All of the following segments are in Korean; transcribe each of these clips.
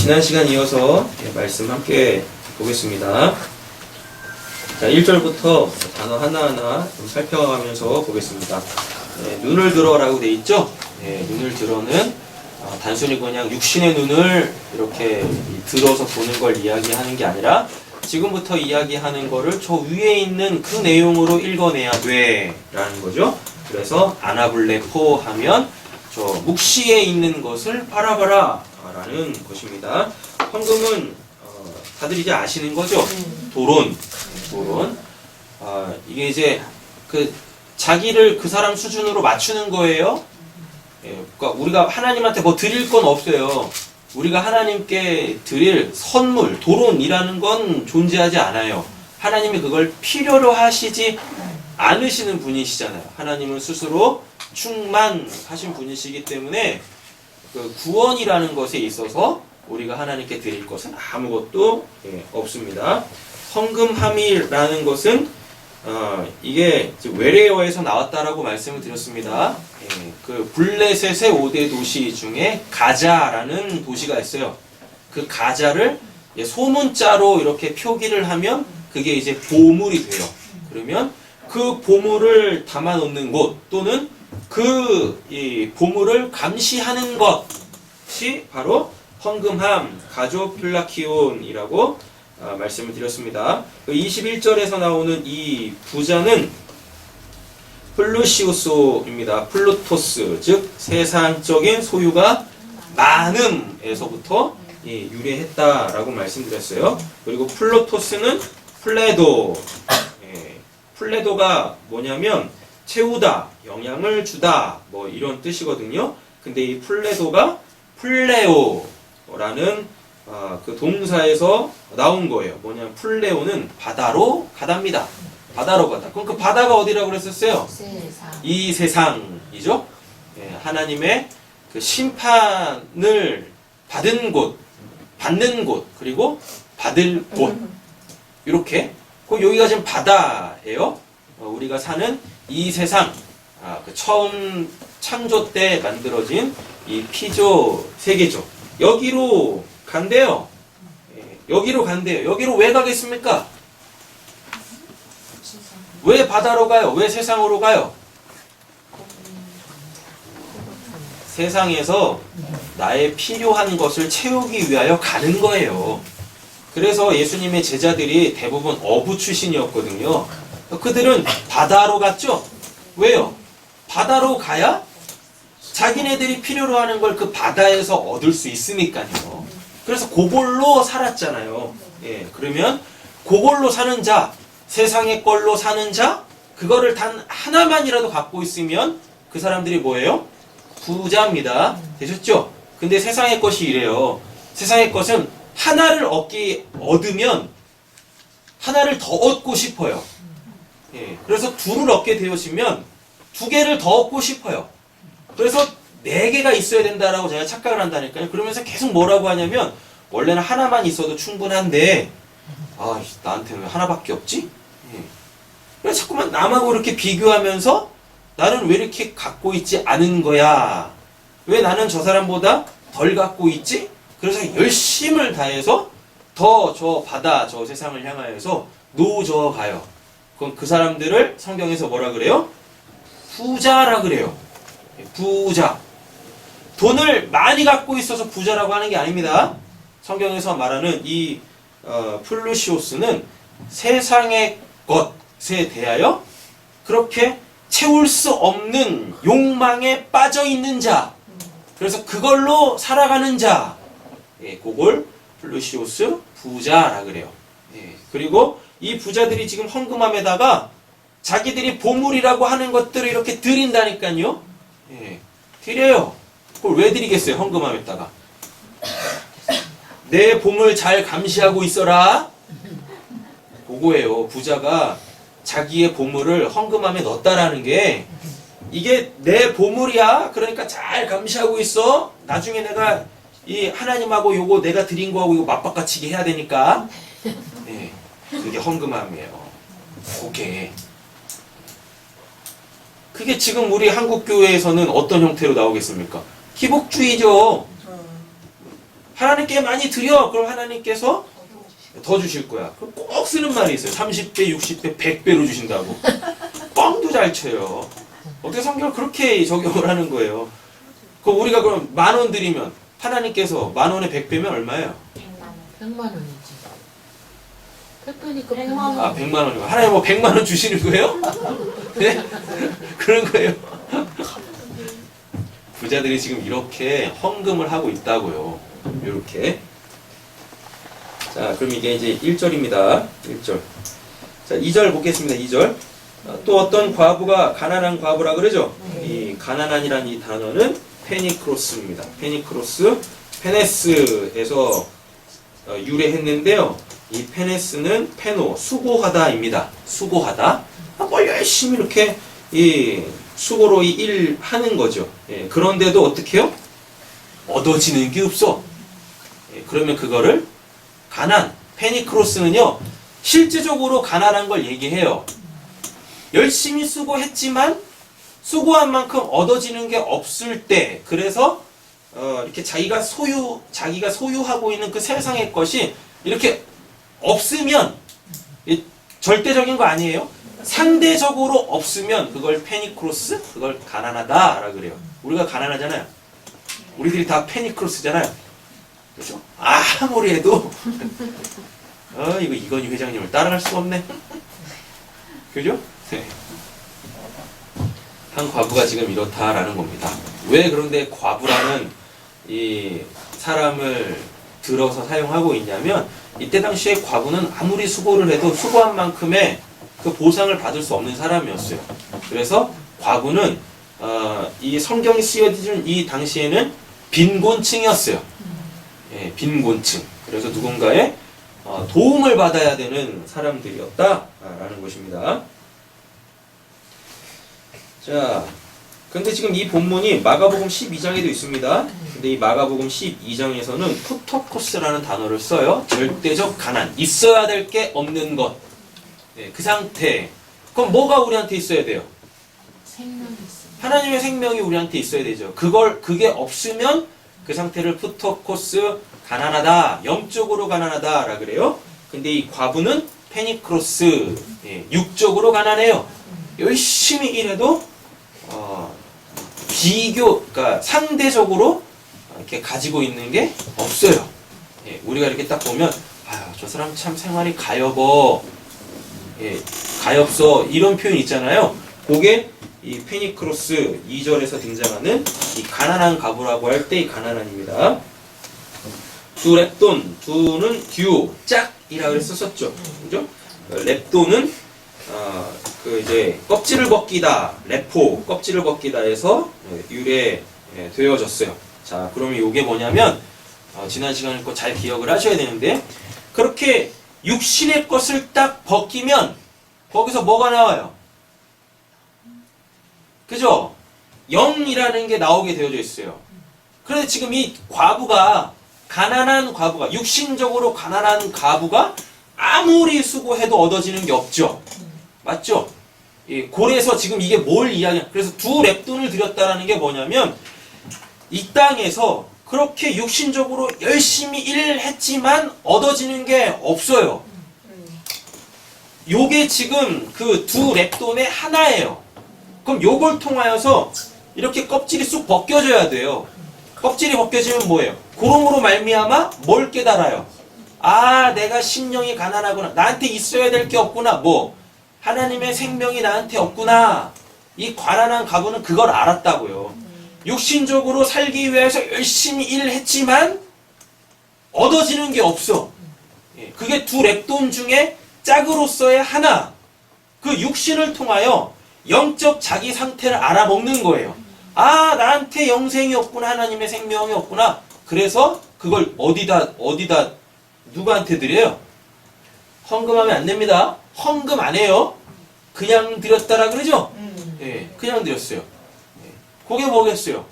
지난 시간 이어서 말씀 함께 보겠습니다. 자, 1절부터 단어 하나하나 좀 살펴가면서 보겠습니다. 눈을 들어라고 돼 있죠? 눈을 들어는 단순히 그냥 육신의 눈을 이렇게 들어서 보는 걸 이야기하는 게 아니라 지금부터 이야기하는 거를 저 위에 있는 그 내용으로 읽어내야 돼 라는 거죠. 그래서 아나블레포 하면 저 묵시에 있는 것을 바라봐라 라는 것입니다. 헌금은 다들 이제 아시는 거죠? 도론. 이게 이제 그 자기를 그 사람 수준으로 맞추는 거예요. 그러니까 우리가 하나님한테 뭐 드릴 건 없어요. 우리가 하나님께 드릴 선물, 도론이라는 건 존재하지 않아요. 하나님이 그걸 필요로 하시지 않으시는 분이시잖아요. 하나님은 스스로 충만하신 분이시기 때문에 그 구원이라는 것에 있어서 우리가 하나님께 드릴 것은 아무것도 없습니다. 헌금함이라는 것은 이게 외래어에서 나왔다라고 말씀을 드렸습니다. 그 블레셋의 5대 도시 중에 가자라는 도시가 있어요. 그 가자를 소문자로 이렇게 표기를 하면 그게 이제 보물이 돼요. 그러면 그 보물을 담아놓는 곳 또는 이 보물을 감시하는 것이 바로 헌금함, 가조필라키온이라고 말씀을 드렸습니다. 21절에서 나오는 이 부자는 플루시우스입니다. 플루토스, 즉 세상적인 소유가 많음에서부터 유래했다라고 말씀드렸어요. 그리고 플루토스는 플레도, 플레도가 뭐냐면 채우다, 영향을 주다, 뭐 이런 뜻이거든요. 근데 이 플레도가 플레오라는 그 동사에서 나온 거예요. 뭐냐면 플레오는 바다로 가답니다. 바다로 가다. 그럼 그 바다가 어디라고 그랬었어요? 이 세상이죠. 하나님의 그 심판을 받는 곳, 받는 곳, 그리고 받을 곳. 이렇게. 그럼 여기가 지금 바다예요. 우리가 사는 이 세상, 그 처음 창조 때 만들어진 이 피조 세계죠. 여기로 간대요. 여기로 간대요. 여기로 왜 가겠습니까? 왜 바다로 가요? 왜 세상으로 가요? 세상에서 나의 필요한 것을 채우기 위하여 가는 거예요. 그래서 예수님의 제자들이 대부분 어부 출신이었거든요. 그들은 바다로 갔죠? 왜요? 바다로 가야 자기네들이 필요로 하는 걸 그 바다에서 얻을 수 있으니까요. 그래서 그걸로 살았잖아요. 그러면 그걸로 사는 자, 세상의 걸로 사는 자, 그거를 단 하나만이라도 갖고 있으면 그 사람들이 뭐예요? 부자입니다. 되셨죠? 근데 세상의 것이 이래요. 세상의 것은 하나를 얻으면 하나를 더 얻고 싶어요. 그래서 둘을 얻게 되어지면 두 개를 더 얻고 싶어요. 그래서 네 개가 있어야 된다라고 제가 착각을 한다니까요. 그러면서 계속 뭐라고 하냐면 원래는 하나만 있어도 충분한데 나한테는 왜 하나밖에 없지? 그래서 자꾸만 남하고 이렇게 비교하면서 나는 왜 이렇게 갖고 있지 않은 거야? 왜 나는 저 사람보다 덜 갖고 있지? 그래서 열심을 다해서 더 저 바다, 저 세상을 향하여서 노져 가요. 그럼 그 사람들을 성경에서 뭐라 그래요? 부자라 그래요. 부자. 돈을 많이 갖고 있어서 부자라고 하는 게 아닙니다. 성경에서 말하는 이 플루시오스는 세상의 것에 대하여 그렇게 채울 수 없는 욕망에 빠져 있는 자. 그래서 그걸로 살아가는 자. 그걸 플루시오스 부자라 그래요. 그리고 이 부자들이 지금 헌금함에다가 자기들이 보물이라고 하는 것들을 이렇게 드린다니까요. 드려요. 그걸 왜 드리겠어요? 헌금함에다가. 내 보물 잘 감시하고 있어라. 그거예요. 부자가 자기의 보물을 헌금함에 넣었다라는 게 이게 내 보물이야. 그러니까 잘 감시하고 있어. 나중에 내가 이 하나님하고 요거 내가 드린 거하고 이거 맞바꿔치기 해야 되니까. 그게 헌금함이에요. 그게 지금 우리 한국 교회에서는 어떤 형태로 나오겠습니까? 기복주의죠. 하나님께 많이 드려. 그럼 하나님께서 더 주실 거야. 그럼 꼭 쓰는 말이 있어요. 30배, 60배, 100배로 주신다고. 뻥도 잘 쳐요. 어떻게 성경을 그렇게 적용을 하는 거예요? 그럼 우리가 그럼 10,000원 드리면 하나님께서 10,000원에 100배면 얼마예요? 100만 원이지. 100배니까 100만 원. 아, 100만 원이요. 하나님 뭐 100만 원 주시는 거예요? 네? 그런 거예요. 부자들이 지금 이렇게 헌금을 하고 있다고요. 이렇게. 자, 그럼 이게 이제 1절입니다. 1절. 자, 2절 보겠습니다. 2절. 또 어떤 과부가 가난한 과부라 그러죠? 이 가난한이라는 이 단어는 페니크로스입니다. 페니크로스, 페네스에서 유래했는데요. 이 페네스는 페노, 수고하다입니다. 수고하다. 뭘 열심히 이렇게 이 수고로 이 일 하는 거죠. 예, 그런데도 어떻게 해요? 얻어지는 게 없어. 예, 그러면 그거를 가난, 페니크로스는요, 실제적으로 가난한 걸 얘기해요. 열심히 수고했지만 수고한 만큼 얻어지는 게 없을 때, 그래서 이렇게 자기가 소유하고 있는 그 세상의 것이 이렇게 없으면, 절대적인 거 아니에요? 상대적으로 없으면 그걸 페니크로스, 그걸 가난하다라 그래요. 우리가 가난하잖아요. 우리들이 다 페니크로스잖아요. 그렇죠? 아무리 해도 이거 이건희 회장님을 따라갈 수가 없네. 그죠? 네. 한 과부가 지금 이렇다라는 겁니다. 왜 그런데 과부라는 이 사람을 들어서 사용하고 있냐면, 이때 당시에 과부는 아무리 수고를 해도 수고한 만큼의 그 보상을 받을 수 없는 사람이었어요. 그래서 과부는 이 성경이 쓰여진 이 당시에는 빈곤층이었어요. 예, 빈곤층. 그래서 누군가의 도움을 받아야 되는 사람들이었다라는 것입니다. 자, 근데 지금 이 본문이 마가복음 12장에도 있습니다. 근데 이 마가복음 12장에서는 푸토코스라는 단어를 써요. 절대적 가난, 있어야 될 게 없는 것. 네, 그 상태. 그럼 뭐가 우리한테 있어야 돼요? 생명이 있어. 하나님의 생명이 우리한테 있어야 되죠. 그게 없으면 그 상태를 푸토코스, 가난하다, 영적으로 가난하다라 그래요. 근데 이 과부는 페니크로스, 예, 육적으로 가난해요. 열심히 일해도 그러니까 상대적으로 이렇게 가지고 있는 게 없어요. 예, 우리가 이렇게 딱 보면, 아유, 저 사람 참 생활이 가엾어, 예, 가엾어, 이런 표현 있잖아요. 그게 이 페니크로스 2절에서 등장하는 이 가난한 과부라고 할 때 이 가난한입니다. 두랩돈, 두는 듀, 짝이라 그래서 썼죠. 그죠? 랩돈은 그 이제 껍질을 벗기다, 레포, 껍질을 벗기다에서 유래되어졌어요. 자, 그러면 이게 뭐냐면 지난 시간에 거 잘 기억을 하셔야 되는데, 그렇게 육신의 것을 딱 벗기면 거기서 뭐가 나와요? 그죠? 영이라는 게 나오게 되어져 있어요. 그런데 지금 이 과부가, 가난한 과부가, 육신적으로 가난한 과부가 아무리 수고해도 얻어지는 게 없죠. 맞죠? 예, 고래에서 지금 이게 뭘 이야기하냐. 그래서 두 랩돈을 드렸다라는 게 뭐냐면, 이 땅에서 그렇게 육신적으로 열심히 일을 했지만 얻어지는 게 없어요. 요게 지금 그 두 랩돈의 하나예요. 그럼 요걸 통하여서 이렇게 껍질이 쑥 벗겨져야 돼요. 껍질이 벗겨지면 뭐예요? 그러므로 말미암아 뭘 깨달아요? 아, 내가 심령이 가난하구나. 나한테 있어야 될 게 없구나. 뭐? 하나님의 생명이 나한테 없구나. 이 가난한 과부는 그걸 알았다고요. 육신적으로 살기 위해서 열심히 일을 했지만 얻어지는 게 없어. 예, 그게 두 랩돈 중에 짝으로서의 하나. 그 육신을 통하여 영적 자기 상태를 알아먹는 거예요. 아, 나한테 영생이 없구나. 하나님의 생명이 없구나. 그래서 그걸 어디다 누구한테 드려요? 헌금하면 안 됩니다. 헌금 안 해요. 그냥 드렸다라 그러죠? 예, 그냥 드렸어요. 예, 그게 뭐겠어요?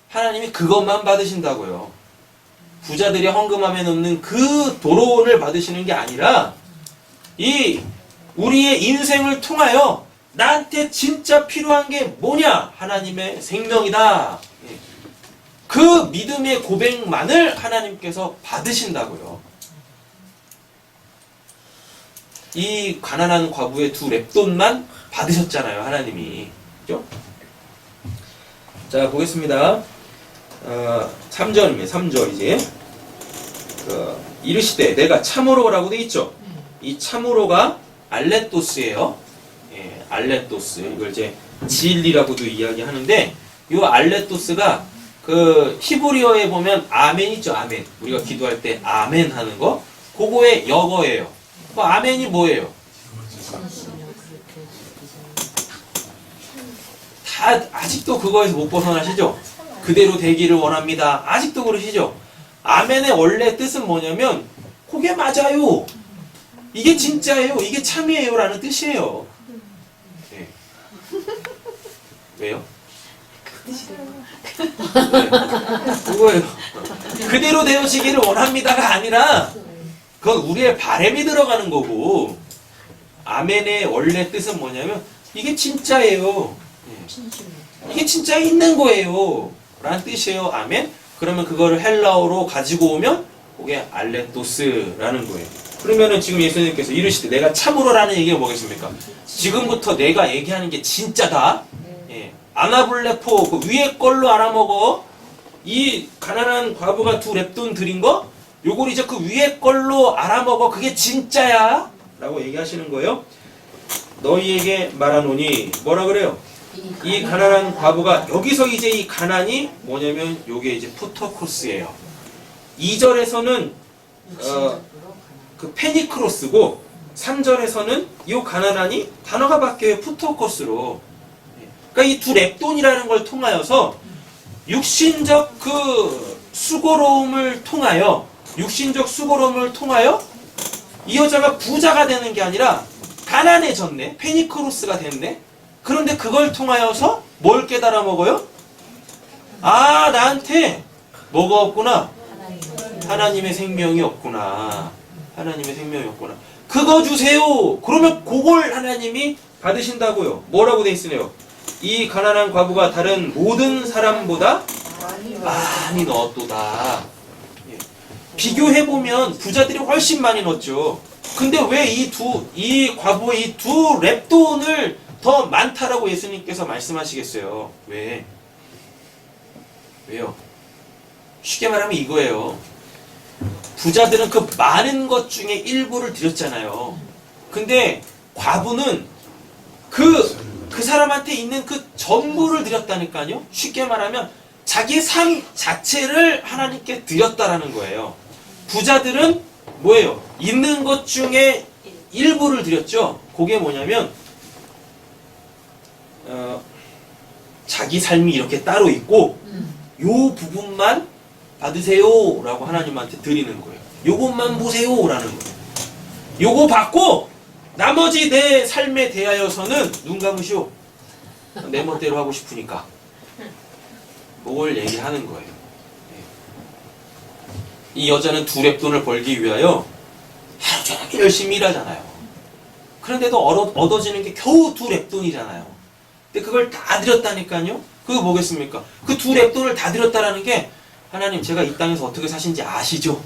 하나님이 그것만 받으신다고요. 부자들이 헌금하면 없는 그 도론을 받으시는 게 아니라, 이 우리의 인생을 통하여 나한테 진짜 필요한 게 뭐냐? 하나님의 생명이다. 예, 그 믿음의 고백만을 하나님께서 받으신다고요. 이 가난한 과부의 두 렙돈만 받으셨잖아요, 하나님이. 그죠? 자, 보겠습니다. 3절입니다. 3절 이제. 이르시되 내가 참으로라고 돼 있죠. 이 참으로가 알레토스예요. 예, 알레토스. 이걸 이제 진리라고도 이야기하는데, 이 알레토스가 그 히브리어에 보면 아멘 있죠, 아멘. 우리가 기도할 때 아멘 하는 거, 그거의 역어예요. 그 아멘이 뭐예요? 다 아직도 그거에서 못 벗어나시죠? 그대로 되기를 원합니다. 아직도 그러시죠? 아멘의 원래 뜻은 뭐냐면 그게 맞아요. 이게 진짜예요. 이게 참이에요. 라는 뜻이에요. 네. 왜요? 네. 그거예요. 그대로 되어지기를 원합니다가 아니라 그건 우리의 바람이 들어가는 거고, 아멘의 원래 뜻은 뭐냐면 이게 진짜예요. 이게 진짜 있는 거예요. 라는 뜻이에요. 아멘. 그러면 그거를 헬라어로 가지고 오면 그게 알레토스라는 거예요. 그러면은 지금 예수님께서 이르시되 내가 참으로라는 얘기가 뭐겠습니까? 지금부터 내가 얘기하는 게 진짜다. 예. 아나블레포 그 위에 걸로 알아먹어. 이 가난한 과부가 두 렙돈 드린 거 요걸 이제 그 위에 걸로 알아먹어. 그게 진짜야. 라고 얘기하시는 거예요. 너희에게 말하노니 뭐라 그래요? 이 가난한 과부가, 여기서 이제 이 가난이 뭐냐면 요게 이제 푸터코스예요. 2절에서는 그 페니크로스고 3절에서는 이 가난한이 단어가 바뀌어요. 푸터코스로. 그러니까 이 두 렙돈이라는 걸 통하여서 육신적 그 수고로움을 통하여 이 여자가 부자가 되는 게 아니라 가난해졌네. 페니크로스가 됐네. 그런데 그걸 통하여서 뭘 깨달아 먹어요? 아, 나한테 뭐가 없구나? 하나님의 생명이 없구나. 하나님의 생명이 없구나. 그거 주세요. 그러면 그걸 하나님이 받으신다고요. 뭐라고 돼 있으네요? 이 가난한 과부가 다른 모든 사람보다 많이 넣었도다. 예. 비교해보면 부자들이 훨씬 많이 넣었죠. 근데 왜 이 과부의 이 두 렙돈을 더 많다라고 예수님께서 말씀하시겠어요? 왜? 왜요? 쉽게 말하면 이거예요. 부자들은 그 많은 것 중에 일부를 드렸잖아요. 근데 과부는 그 사람한테 있는 그 전부를 드렸다니까요. 쉽게 말하면 자기 삶 자체를 하나님께 드렸다라는 거예요. 부자들은 뭐예요? 있는 것 중에 일부를 드렸죠. 그게 뭐냐면 자기 삶이 이렇게 따로 있고 요 부분만 받으세요 라고 하나님한테 드리는 거예요. 요것만 보세요 라는 거예요. 요거 받고 나머지 내 삶에 대하여서는 눈 감으시오. 내 멋대로 하고 싶으니까. 그걸 얘기하는 거예요. 이 여자는 두 렙돈을 벌기 위하여 하루 종일 열심히 일하잖아요. 그런데도 얻어지는 게 겨우 두 렙돈이잖아요. 근데 그걸 다 드렸다니까요. 그거 뭐겠습니까? 그 두 렙돈을 다 드렸다라는 게 하나님 제가 이 땅에서 어떻게 사신지 아시죠?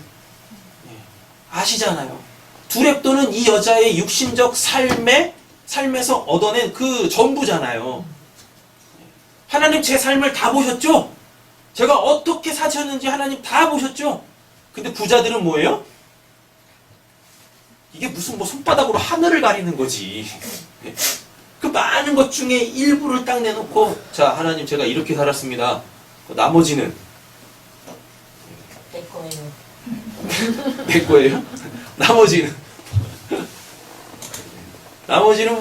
아시잖아요. 두 렙돈은 이 여자의 육신적 삶에서 얻어낸 그 전부잖아요. 하나님 제 삶을 다 보셨죠? 제가 어떻게 사셨는지 하나님 다 보셨죠? 근데 부자들은 뭐예요? 이게 무슨 뭐 손바닥으로 하늘을 가리는 거지. 그 많은 것 중에 일부를 딱 내놓고 자 하나님 제가 이렇게 살았습니다. 나머지는 내 거예요. 내 거예요? 나머지는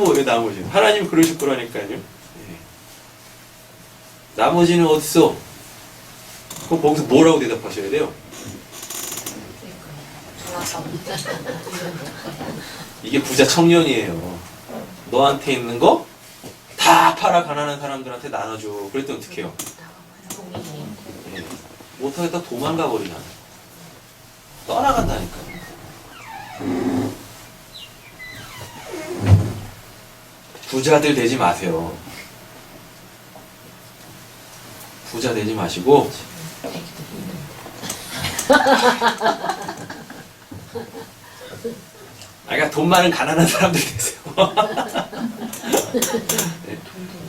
뭐예요? 나머지는 하나님 그러실 거라니까요. 나머지는 어딨어? 그럼 거기서 뭐라고 대답하셔야 돼요? 이게 부자 청년이에요. 너한테 있는 거 다 팔아 가난한 사람들한테 나눠줘. 그랬더니 어떻게 해요? 못하겠다 도망가 버리나. 떠나간다니까요. 부자들 되지 마세요. 부자 되지 마시고 되기도 그러니까 돈 많은 가난한 사람들 되세요.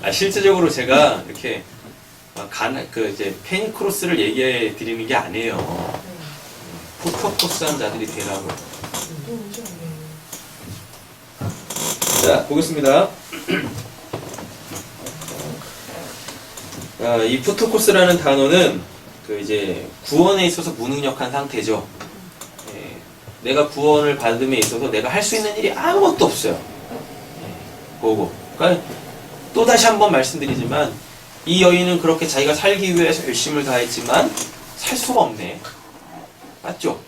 네. 실제적으로 제가 이렇게 이제 페니크로스를 얘기해 드리는 게 아니에요. 푸터코스한 자들이 되라고. 자, 보겠습니다. 이 푸토코스라는 단어는 이제 구원에 있어서 무능력한 상태죠. 예, 내가 구원을 받음에 있어서 내가 할 수 있는 일이 아무것도 없어요. 예, 보고. 그러니까 또 다시 한번 말씀드리지만 이 여인은 그렇게 자기가 살기 위해서 열심을 다했지만 살 수가 없네. 맞죠?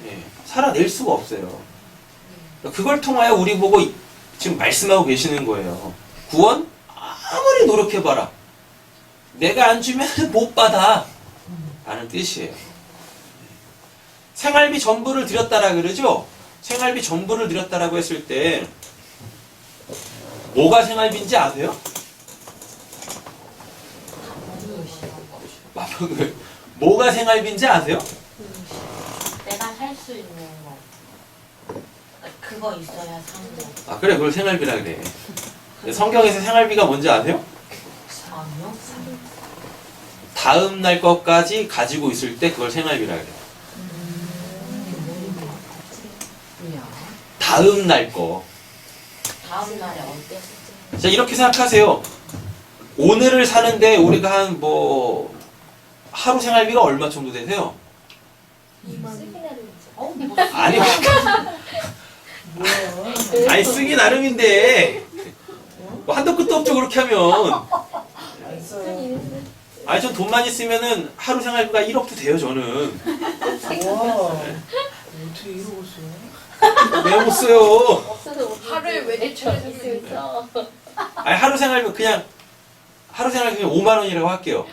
예, 살아낼 수가 없어요. 그걸 통하여 우리 보고 지금 말씀하고 계시는 거예요. 구원? 아무리 노력해봐라. 내가 안 주면 못 받아. 라는 뜻이에요. 생활비 전부를 드렸다라 그러죠? 생활비 전부를 드렸다라고 했을 때 뭐가 생활비인지 아세요? 뭐가 생활비인지 아세요? 내가 살 수 있는 거. 그거 있어야 사는 거. 그래, 그걸 생활비라 그래. 성경에서 생활비가 뭔지 아세요? 아니요? 다음 날 것까지 가지고 있을 때 그걸 생활비라 그래. 다음 날 거. 다음 날에 어때? 자, 이렇게 생각하세요. 오늘을 사는데 우리가 하루 생활비가 얼마 정도 되세요? 아니, 아니 쓰기 나름인데 뭐 한도 끝도 없죠 그렇게 하면. 아니 전 돈 많이 쓰면은 하루 생활비가 1억도 돼요 저는. 어떻게 이러고 있어? 왜 못 써요? 하루에 왜 있어? 아니 하루 생활비 그냥 5만 원이라고 할게요.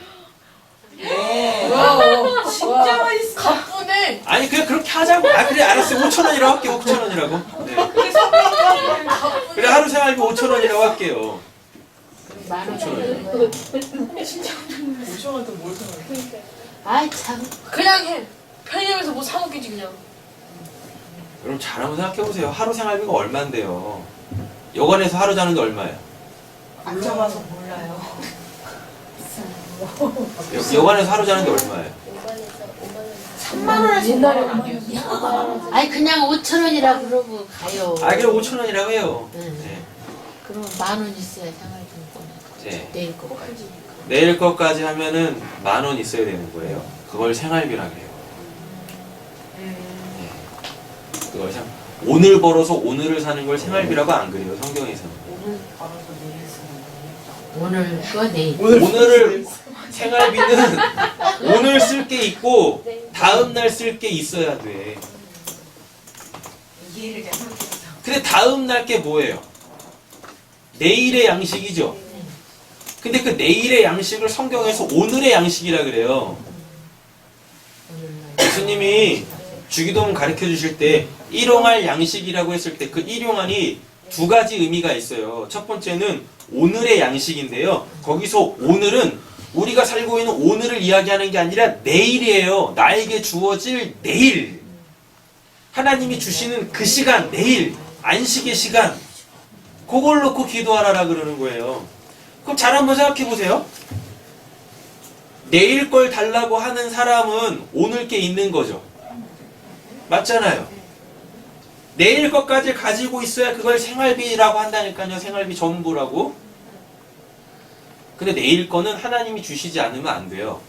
와, 진짜 맛있어. 가쁘네. 아니 그냥 그렇게 하자고. 그래 알았어요. 5천 원이라고 할게요. 5천 원이라고. 네. 그래 하루 생활비 5천 원이라고 할게요. 5천 원. 오셔한테 뭘 생각해? 아이 참. 그냥 해. 편의점에서 뭐 사 먹겠지 그냥. 그럼 잘 한번 생각해 보세요. 하루 생활비가 얼마인데요? 여관에서 하루 자는데 얼마예요? 안 잡아서 몰라요. 여관에서 하루 자는데 얼마예요? 3만 원에서 옛날에 5만 원. 아니 그냥 5천 원이라 그러고 가요. 그래 5천 원이라고 해요. 네. 네. 그럼 만 원 있어야 생활비권. 네. 내일 거까지. 내일 것까지 하면은 10,000원 있어야 되는 거예요. 그걸 생활비라 그래요. 네. 그걸 오늘 벌어서 오늘을 사는 걸 생활비라고 안 그래요. 성경에서는. 오늘 벌어서 내일 쓰는 거. 오늘 거 내일. 오늘을 생활비는 오늘 쓸 게 있고 다음 날 쓸 게 있어야 돼. 이해를 잘못했어. 근데 다음 날 게 뭐예요? 내일의 양식이죠. 근데 그 내일의 양식을 성경에서 오늘의 양식이라 그래요. 예수님이 주기도문 가르쳐 주실 때 일용할 양식이라고 했을 때 그 일용할이 두 가지 의미가 있어요. 첫 번째는 오늘의 양식인데요. 거기서 오늘은 우리가 살고 있는 오늘을 이야기하는 게 아니라 내일이에요. 나에게 주어질 내일. 하나님이 주시는 그 시간, 내일, 안식의 시간. 그걸 놓고 기도하라라 그러는 거예요. 그럼 잘 한번 생각해 보세요. 내일 걸 달라고 하는 사람은 오늘 게 있는 거죠. 맞잖아요. 내일 것까지 가지고 있어야 그걸 생활비라고 한다니까요. 생활비 전부라고. 근데 내일 거는 하나님이 주시지 않으면 안 돼요.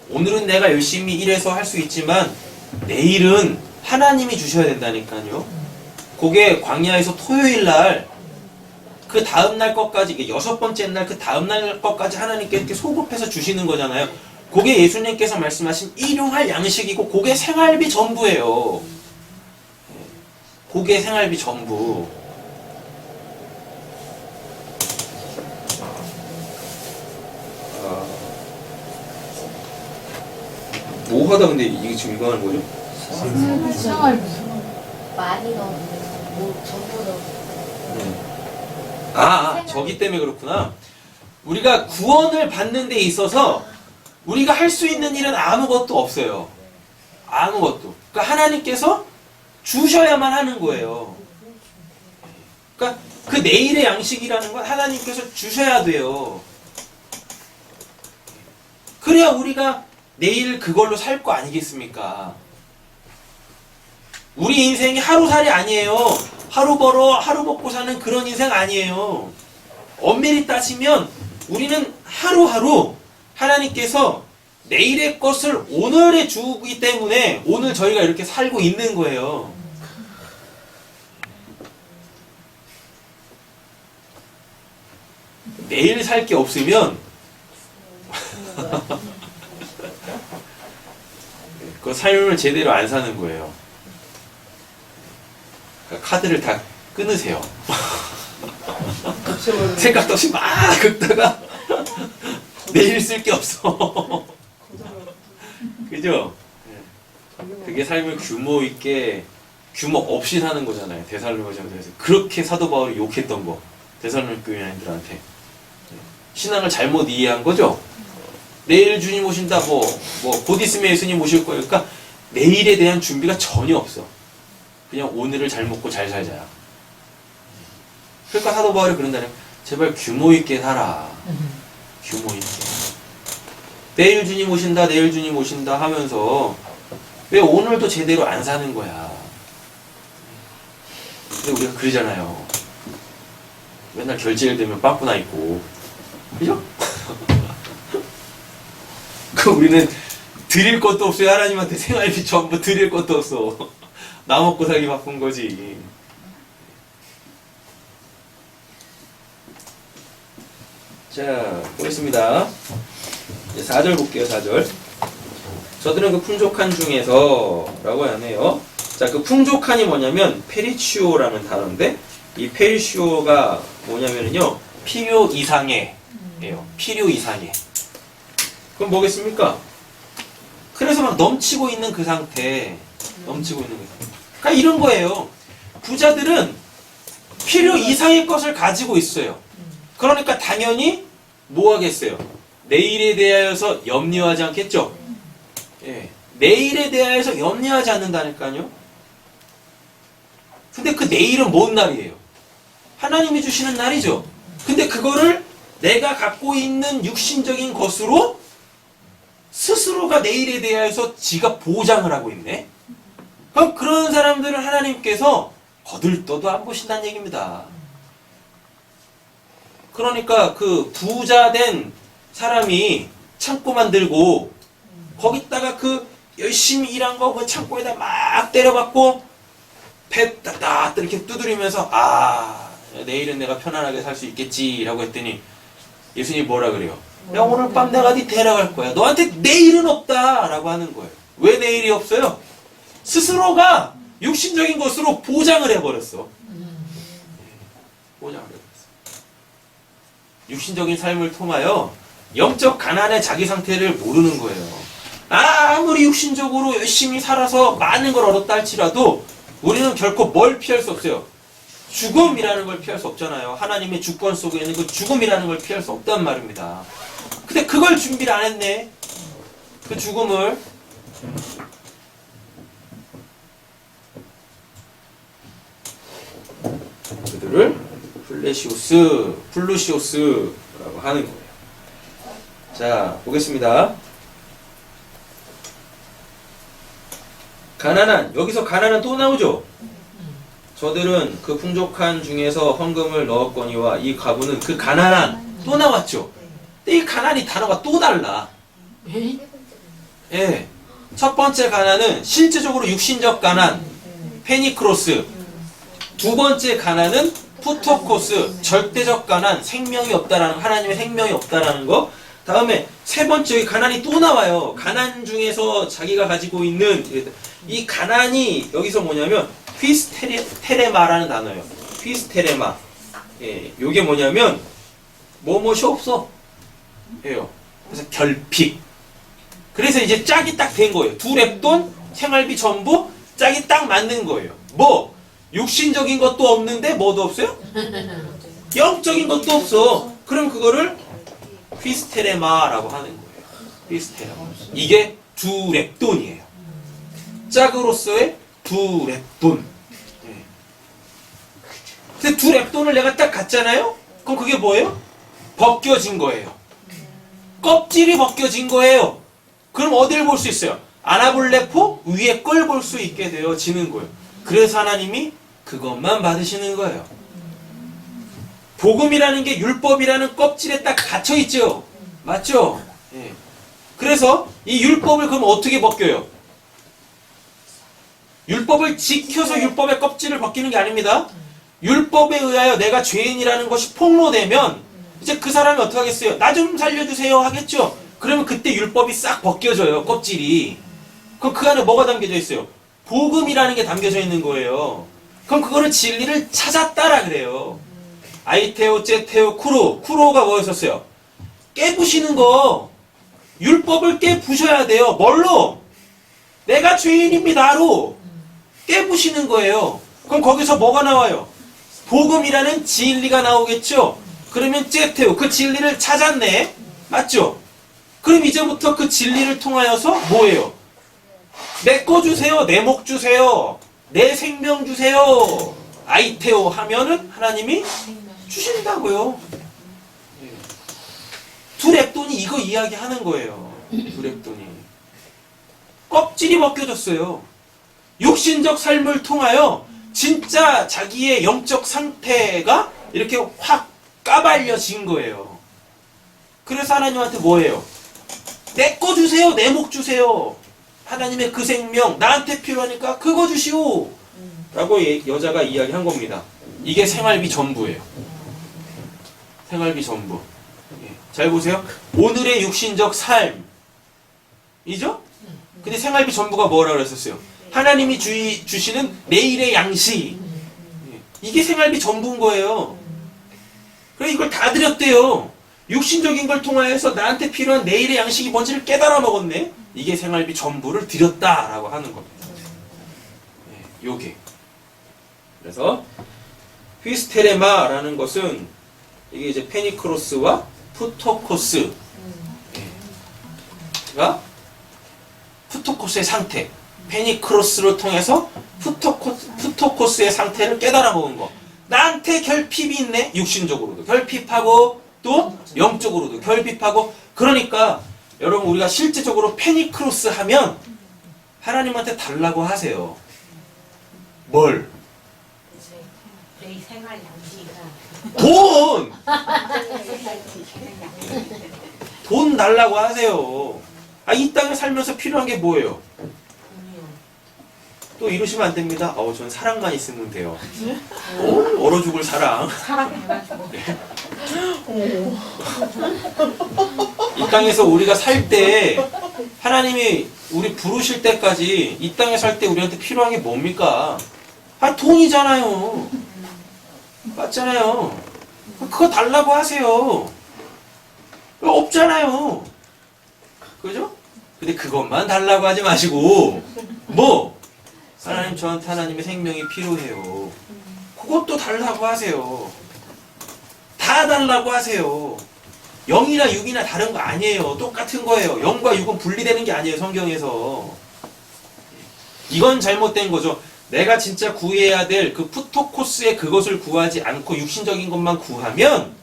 오늘은 내가 열심히 일해서 할 수 있지만 내일은 하나님이 주셔야 된다니까요. 그게 광야에서 토요일 날 그 다음 날 것까지 이게 6번째 날 그 다음 날 것까지 하나님께 이렇게 소급해서 주시는 거잖아요. 그게 예수님께서 말씀하신 일용할 양식이고 그게 생활비 전부예요. 그게 생활비 전부. 뭐 하다 근데 이게 지금 이거 하는 거죠? 생활비. 많이 넣으면 뭐 전부 넣으면 저기 때문에 그렇구나. 우리가 구원을 받는 데 있어서 우리가 할 수 있는 일은 아무것도 없어요. 아무것도. 그러니까 하나님께서 주셔야만 하는 거예요. 그러니까 그 내일의 양식이라는 건 하나님께서 주셔야 돼요. 그래야 우리가 내일 그걸로 살 거 아니겠습니까? 우리 인생이 하루살이 아니에요. 하루 벌어 하루 먹고 사는 그런 인생 아니에요. 엄밀히 따지면 우리는 하루하루 하나님께서 내일의 것을 오늘에 주기 때문에 오늘 저희가 이렇게 살고 있는 거예요. 내일 살 게 없으면 그 삶을 제대로 안 사는 거예요. 그러니까 카드를 다 끊으세요. 생각도 없이 막 긁다가 내일 쓸 게 없어. 그죠? 그게 삶을 규모 있게 규모 없이 사는 거잖아요. 데살로니가전서에서 그렇게 사도 바울이 욕했던 거. 데살로니가 교인들한테 신앙을 잘못 이해한 거죠. 내일 주님 오신다, 곧 있으면 예수님 오실 거예요. 그러니까 내일에 대한 준비가 전혀 없어. 그냥 오늘을 잘 먹고 잘 살자야. 그러니까 사도 바울이 그런다는 거예요. 제발 규모 있게 살아. 규모 있게. 내일 주님 오신다, 내일 주님 오신다 하면서 왜 오늘도 제대로 안 사는 거야. 근데 우리가 그러잖아요. 맨날 결제일 되면 빠꾸나 있고. 그죠? 그 우리는 드릴 것도 없어요. 하나님한테 생활비 전부 드릴 것도 없어. 나 먹고 살기 바쁜 거지. 자, 보겠습니다. 이제 4절 볼게요. 4절. 저들은 그 풍족한 중에서 라고 하네요. 자, 그 풍족한이 뭐냐면 페리치오라는 단어인데 이 페리치오가 뭐냐면요 필요 이상의 예요. 필요 이상의. 그럼 뭐겠습니까? 그래서 막 넘치고 있는 그 상태. 넘치고 있는 그 상태. 그러니까 이런 거예요. 부자들은 필요 이상의 것을 가지고 있어요. 그러니까 당연히 뭐 하겠어요? 내일에 대하여서 염려하지 않겠죠? 예. 내일에 대하여서 염려하지 않는다니까요. 근데 그 내일은 뭔 날이에요? 하나님이 주시는 날이죠. 근데 그거를 내가 갖고 있는 육신적인 것으로 스스로가 내일에 대하여서 지가 보장을 하고 있네. 그럼 그런 사람들은 하나님께서 거들떠도 안 보신다는 얘기입니다. 그러니까 그 부자 된 사람이 창고 만들고 거기다가 그 열심히 일한 거 그 창고에다 막 때려박고 배 따따 이렇게 두드리면서 내일은 내가 편안하게 살 수 있겠지라고 했더니 예수님이 뭐라 그래요? 야, 오늘 밤 내가 네 데려갈 거야. 너한테 내일은 없다라고 하는 거예요. 왜 내일이 없어요? 스스로가 육신적인 것으로 보장을 해버렸어. 보장을 해버렸어. 육신적인 삶을 통하여 영적 가난의 자기 상태를 모르는 거예요. 아무리 육신적으로 열심히 살아서 많은 걸 얻었다 할지라도 우리는 결코 뭘 피할 수 없어요. 죽음이라는 걸 피할 수 없잖아요. 하나님의 주권 속에 있는 그 죽음이라는 걸 피할 수 없단 말입니다. 근데 그걸 준비를 안 했네. 그 죽음을. 그들을 플루시오스라고 하는 거예요. 자, 보겠습니다. 가난한, 여기서 가난은 또 나오죠? 저들은 그 풍족한 중에서 헌금을 넣었거니와 이 가부는 그 가난한 또 나왔죠? 근데 이 가난이 단어가 또 달라. 예. 첫 번째 가난은 실제적으로 육신적 가난, 페니크로스. 두 번째 가난은 푸토코스, 절대적 가난, 생명이 없다라는, 하나님의 생명이 없다라는 거. 다음에 세 번째 여기 가난이 또 나와요. 가난 중에서 자기가 가지고 있는 이 가난이 여기서 뭐냐면 휘스테레마라는 단어예요. 휘스테레마. 예, 요게 뭐냐면 뭐뭇이 없어. 예요. 그래서 결핍. 그래서 이제 짝이 딱 된 거예요. 두 랩돈, 생활비 전부 짝이 딱 맞는 거예요. 뭐 육신적인 것도 없는데 뭐도 없어요? 영적인 것도 없어. 그럼 그거를 휘스테레마라고 하는 거예요. 휘스테레마. 이게 두 렙돈이에요. 짝으로서의 두 렙돈. 근데 두 렙돈을 내가 딱 갖잖아요? 그럼 그게 뭐예요? 벗겨진 거예요. 껍질이 벗겨진 거예요. 그럼 어딜 볼 수 있어요? 아나블레포 위에 걸 볼 수 있게 되어지는 거예요. 그래서 하나님이 그것만 받으시는 거예요. 복음이라는 게 율법이라는 껍질에 딱 갇혀 있죠. 맞죠? 예. 그래서 이 율법을 그럼 어떻게 벗겨요? 율법을 지켜서 율법의 껍질을 벗기는 게 아닙니다. 율법에 의하여 내가 죄인이라는 것이 폭로되면 이제 그 사람이 어떻게 하겠어요? 나 좀 살려주세요 하겠죠? 그러면 그때 율법이 싹 벗겨져요. 껍질이. 그럼 그 안에 뭐가 담겨져 있어요? 복음이라는 게 담겨져 있는 거예요. 그럼 그거를 진리를 찾았다라 그래요. 아이테오, 제테오, 쿠로가 뭐였었어요? 깨부시는 거. 율법을 깨부셔야 돼요. 뭘로? 내가 죄인입니다로 깨부시는 거예요. 그럼 거기서 뭐가 나와요? 복음이라는 진리가 나오겠죠? 그러면 제테오, 그 진리를 찾았네. 맞죠? 그럼 이제부터 그 진리를 통하여서 뭐예요? 내 거 주세요. 내 목 주세요. 내 생명 주세요. 아이테오 하면은 하나님이 주신다고요. 두 렙돈이 이거 이야기하는 거예요. 두 렙돈이. 껍질이 벗겨졌어요. 육신적 삶을 통하여 진짜 자기의 영적 상태가 이렇게 확 까발려진 거예요. 그래서 하나님한테 뭐예요? 내 거 주세요. 내 목 주세요. 하나님의 그 생명 나한테 필요하니까 그거 주시오. 라고 여자가 이야기한 겁니다. 이게 생활비 전부예요. 생활비 전부. 잘 보세요. 오늘의 육신적 삶이죠? 근데 생활비 전부가 뭐라고 그랬었어요? 하나님이 주시는 내일의 양식. 이게 생활비 전부인 거예요. 그래 이걸 다 드렸대요. 육신적인 걸 통하여서 나한테 필요한 내일의 양식이 뭔지를 깨달아 먹었네. 이게 생활비 전부를 드렸다라고 하는 겁니다. 요게. 그래서 휘스테레마라는 것은 이게 이제 페니크로스와 푸토코스가 푸토코스의 상태, 페니크로스를 통해서 푸토코스의 상태를 깨달아 먹은 거. 나한테 결핍이 있네. 육신적으로도 결핍하고 또 영적으로도 결핍하고. 그러니까 여러분 우리가 실제적으로 페니크로스 하면 하나님한테 달라고 하세요. 뭘? 내 생활 양식이라. 돈! 돈 달라고 하세요. 이 땅에 살면서 필요한 게 뭐예요? 또 이러시면 안 됩니다. 전 사랑만 있으면 돼요. 얼어 죽을 사랑. 사랑해가지고. 이 땅에서 우리가 살 때 하나님이 우리 부르실 때까지 이 땅에 살 때 우리한테 필요한 게 뭡니까? 돈이잖아요. 맞잖아요. 그거 달라고 하세요. 없잖아요. 그죠? 근데 그것만 달라고 하지 마시고 뭐? 하나님 저한테 하나님의 생명이 필요해요. 그것도 달라고 하세요. 다 달라고 하세요. 0이나 6이나 다른 거 아니에요. 똑같은 거예요. 0과 6은 분리되는 게 아니에요. 성경에서. 이건 잘못된 거죠. 내가 진짜 구해야 될 그 푸토코스의 그것을 구하지 않고 육신적인 것만 구하면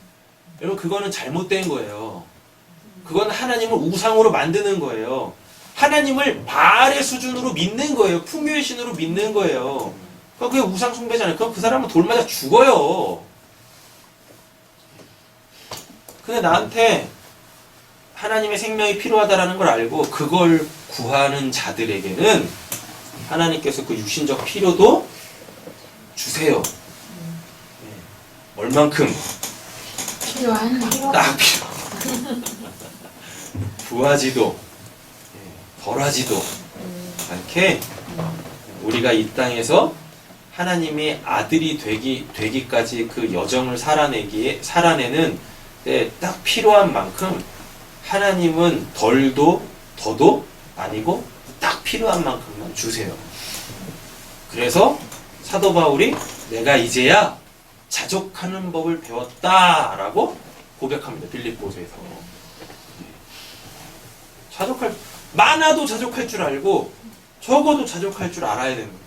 여러분 그거는 잘못된 거예요. 그건 하나님을 우상으로 만드는 거예요. 하나님을 바알의 수준으로 믿는 거예요. 풍요의 신으로 믿는 거예요. 그게 우상 숭배잖아요. 그럼 그 사람은 돌 맞아 죽어요. 근데 나한테 하나님의 생명이 필요하다라는 걸 알고 그걸 구하는 자들에게는 하나님께서 그 육신적 필요도 주세요. 얼만큼? 필요한 딱 필요. 부하지도 덜하지도 않게 우리가 이 땅에서 하나님의 아들이 되기까지 그 여정을 살아내는 딱 필요한 만큼 하나님은 덜도 더도 아니고 딱 필요한 만큼만 주세요. 그래서 사도 바울이 내가 이제야 자족하는 법을 배웠다라고 고백합니다. 빌립보서에서. 많아도 자족할 줄 알고 적어도 자족할 줄 알아야 되는 거예요.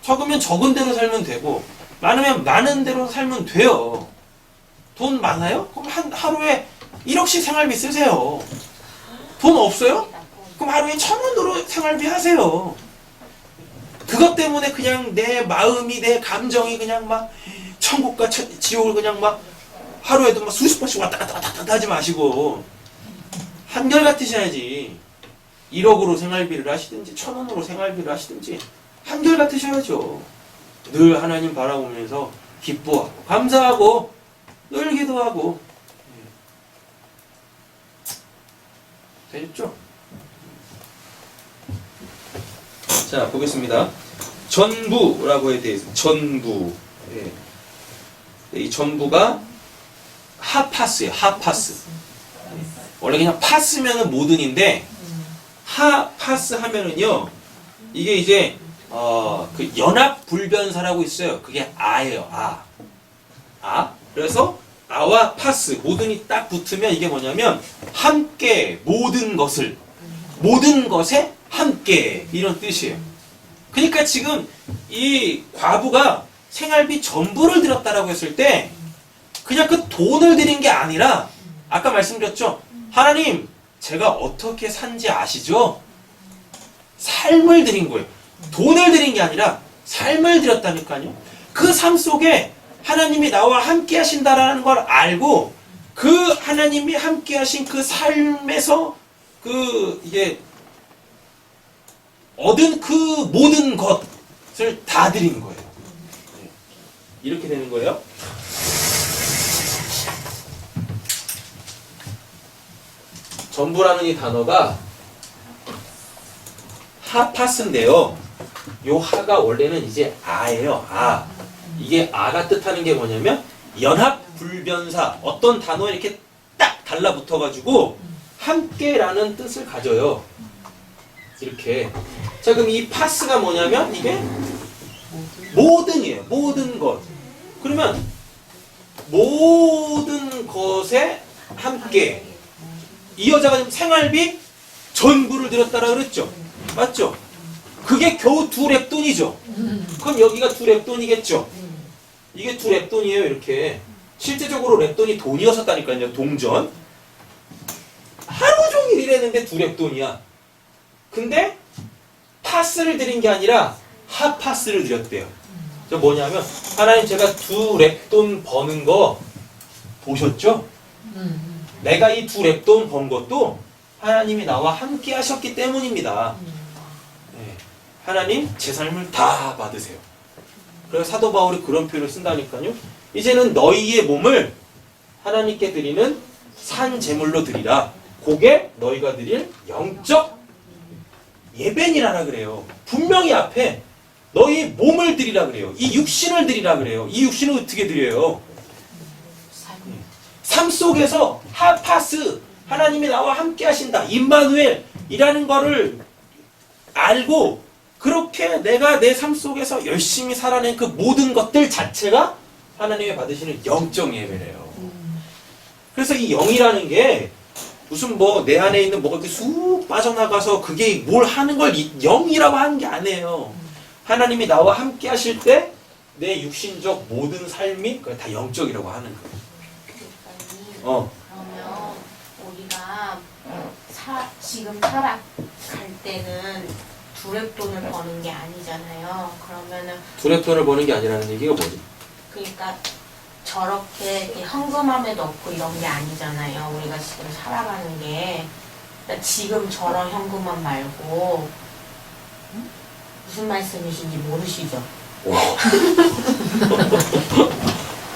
적으면 적은 대로 살면 되고 많으면 많은 대로 살면 돼요. 돈 많아요? 그럼 하루에 1억씩 생활비 쓰세요. 돈 없어요? 그럼 하루에 1,000원으로 생활비 하세요. 그것 때문에 그냥 내 마음이 내 감정이 그냥 막 천국과 지옥을 그냥 막 하루에도 막 수십 번씩 왔다 갔다 하지 마시고 한결같으셔야지. 1억으로 생활비를 하시든지 1,000원으로 생활비를 하시든지 한결같으셔야죠. 늘 하나님 바라보면서 기뻐하고 감사하고 늘 기도하고. 되셨죠? 자, 보겠습니다. 전부라고 해 되어 있습니다. 전부. 예. 이 전부가 하파스예요. 하파스. 원래 그냥 파스면은 모든인데 하파스 하면은요. 이게 이제 그 연합 불변사라고 있어요. 그게 아예요. 아. 그래서 아와 파스 모든이 딱 붙으면 이게 뭐냐면 함께 모든 것을 모든 것에 함께 이런 뜻이에요. 그러니까 지금 이 과부가 생활비 전부를 들였다라고 했을 때 그냥 그 돈을 드린 게 아니라 아까 말씀드렸죠. 하나님 제가 어떻게 산지 아시죠? 삶을 드린 거예요. 돈을 드린 게 아니라 삶을 드렸다니까요. 그 삶 속에 하나님이 나와 함께 하신다라는 걸 알고 그 하나님이 함께 하신 그 삶에서 이게 얻은 그 모든 것을 다 드린 거예요. 이렇게 되는 거예요. 전부라는 이 단어가 하파스인데요. 요 하가 원래는 이제 아예요. 아. 이게 아가 뜻하는 게 뭐냐면 연합 불변사 어떤 단어에 이렇게 딱 달라붙어가지고 함께라는 뜻을 가져요. 이렇게. 자, 그럼 이 파스가 뭐냐면 이게 모든이에요. 모든 것. 그러면 모든 것에 함께. 이 여자가 지금 생활비 전부를 들였다라 그랬죠. 맞죠? 그게 겨우 2랩돈이죠. 그럼 여기가 2랩돈이겠죠. 이게 2랩돈이에요. 이렇게. 실제적으로 랩돈이 돈이었었다니까요. 동전. 하루 종일 일했는데 2랩돈이야. 근데 파스를 드린 게 아니라 하파스를 드렸대요. 저 뭐냐면 하나님 제가 2랩돈 버는 거 보셨죠? 내가 이 2랩돈 번 것도 하나님이 나와 함께 하셨기 때문입니다. 네. 하나님 제 삶을 다 받으세요. 그래서 사도 바울이 그런 표현을 쓴다니까요. 이제는 너희의 몸을 하나님께 드리는 산 제물로 드리라. 그게 너희가 드릴 영적 예배니라라 그래요. 분명히 앞에 너희 몸을 드리라 그래요. 이 육신을 드리라 그래요. 이 육신을 어떻게 드려요? 삶 속에서 하파스 하나님이 나와 함께 하신다. 임마누엘이라는 거를 알고 그렇게 내가 내 삶 속에서 열심히 살아낸 그 모든 것들 자체가 하나님이 받으시는 영적 예배래요. 그래서 이 영이라는 게 무슨 뭐 내 안에 있는 뭐가 이렇게 쑥 빠져나가서 그게 뭘 하는 걸 영이라고 하는 게 아니에요. 하나님이 나와 함께 하실 때 내 육신적 모든 삶이 그걸 다 영적이라고 하는 거예요. 그러면 우리가 지금 살아갈 때는 2랩돈을 버는 게 아니잖아요. 그러면은 2랩돈을 버는 게 아니라는 얘기가 뭐지? 그러니까 저렇게 이렇게 현금함에 넣고 이런 게 아니잖아요. 우리가 지금 살아가는 게 그러니까 지금 저런 현금함 말고 무슨 말씀이신지 모르시죠?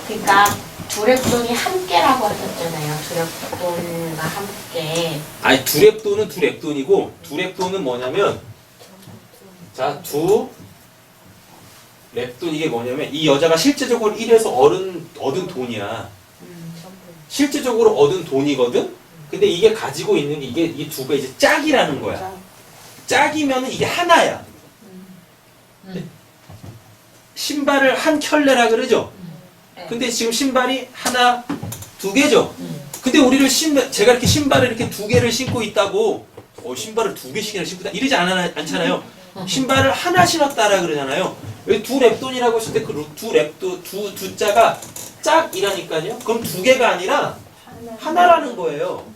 그러니까 2랩돈이 함께라고 하셨잖아요. 2랩돈과 함께. 아니 2랩돈은 2랩돈이고 2랩돈은 뭐냐면 자 2랩돈 이게 뭐냐면 이 여자가 실제적으로 일해서 얻은 돈이야. 실제적으로 얻은 돈이거든. 근데 이게 가지고 있는 게 이게 이 두가 이제 짝이라는 거야. 짝이면은 이게 하나야. 신발을 한 켤레라 그러죠. 근데 지금 신발이 하나, 2개죠. 그 근데 우리를 제가 이렇게 신발을 이렇게 2개를 신고 있다고, 신발을 2개씩이나 신고 있다 이러지 않잖아요. 신발을 하나 신었다라 그러잖아요. 왜 두 랩돈이라고 했을 때 그 두 자가 짝이라니까요. 그럼 2개가 아니라 하나라는 거예요.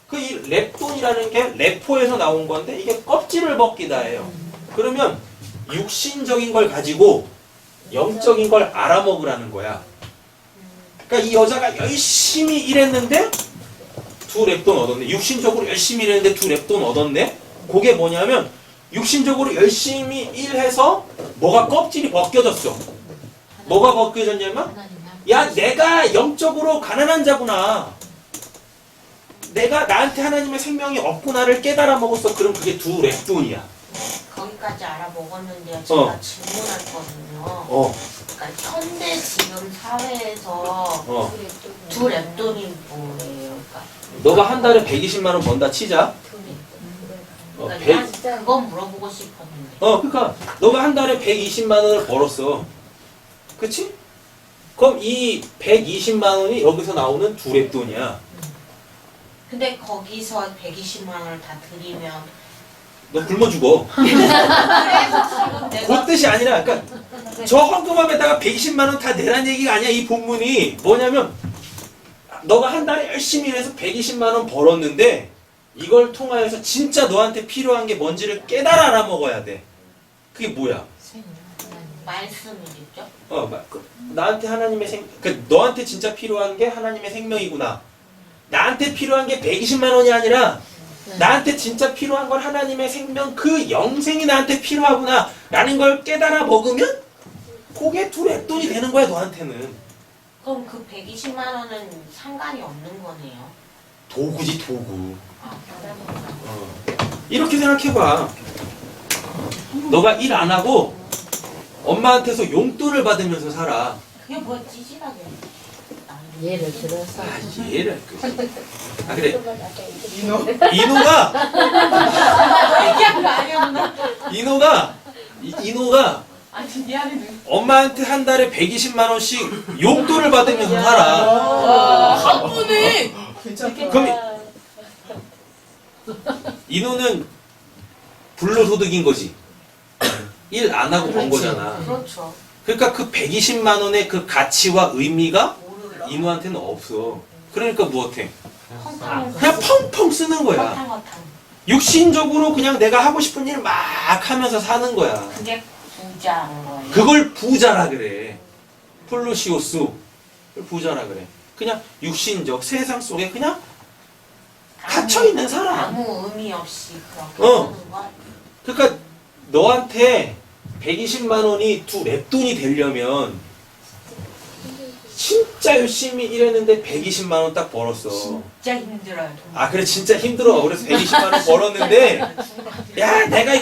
그 이 랩돈이라는 게 래포에서 나온 건데 이게 껍질을 벗기다예요. 그러면 육신적인 걸 가지고 영적인 걸 알아먹으라는 거야. 그러니까 이 여자가 열심히 일했는데 2랩돈 얻었네. 육신적으로 열심히 일했는데 2랩돈 얻었네. 그게 뭐냐면 육신적으로 열심히 일해서 뭐가 껍질이 벗겨졌어. 뭐가 벗겨졌냐면 야, 내가 영적으로 가난한 자구나. 내가 나한테 하나님의 생명이 없구나를 깨달아 먹었어. 그럼 그게 2랩돈이야. 거기까지 알아먹었는데요. 제가 질문했거든요. 그러니까 현대 지금 사회에서 2랩돈이 뭐예요? 그러니까 너가 한 달에 120만 원 번다 치자. 그러니까 그건 물어보고 싶었는데. 그러니까 너가 한 달에 120만 원을 벌었어. 그치? 그럼 이 120만 원이 여기서 나오는 2랩돈이야. 근데 거기서 120만 원을 다 드리면 너 굶어 죽어. 그래서 지금 그 뜻이 아니라, 그러니까 저 헌금함에다가 120만 원 다 내란 얘기가 아니야. 이 본문이 뭐냐면 너가 한 달에 열심히 일해서 120만 원 벌었는데 이걸 통하여서 진짜 너한테 필요한 게 뭔지를 깨달아 알아먹어야 돼. 그게 뭐야? 말씀이겠죠? 나한테 하나님의 너한테 진짜 필요한 게 하나님의 생명이구나. 나한테 필요한 게 120만 원이 아니라 나한테 진짜 필요한 건 하나님의 생명, 그 영생이 나한테 필요하구나 라는 걸 깨달아 먹으면 그게 2랩돈이 되는 거야, 너한테는. 그럼 그 120만 원은 상관이 없는 거네요. 도구지, 도구. 그렇구나. 이렇게 생각해봐. 너가 일 안 하고 엄마한테서 용돈을 받으면서 살아. 그게 뭐야, 찌질하게. 예를 들어서 얘를 그래. 이노가 얘기한 거 아니었나? 이노가 아니 미안해. 엄마한테 한 달에 120만 원씩 용돈을 받으면서 살아. 바쁘네. 그럼 이노는 불로소득인 거지. 일 안 하고 번 거잖아. 그렇죠. 그러니까 그 120만 원의 그 가치와 의미가 모르겠어. 이노한테는 없어. 그러니까 무엇해? 펑펑. 그냥 펑펑 쓰는 거야. 허탕허탕. 육신적으로 그냥 내가 하고 싶은 일 막 하면서 사는 거야. 그게 부자인 거예요. 그걸 부자라 그래. 플루시오스. 그걸 부자라 그래. 그냥 육신적 세상 속에 그냥 갇혀있는 사람. 아무 의미 없이 그렇게 어. 사는 거. 그러니까 너한테 120만 원이 2랩돈이 되려면 진짜 열심히 일했는데 120만 원 딱 벌었어. 진짜 힘들어요. 돈. 아 그래 진짜 힘들어. 그래서 120만 원 벌었는데 야 내가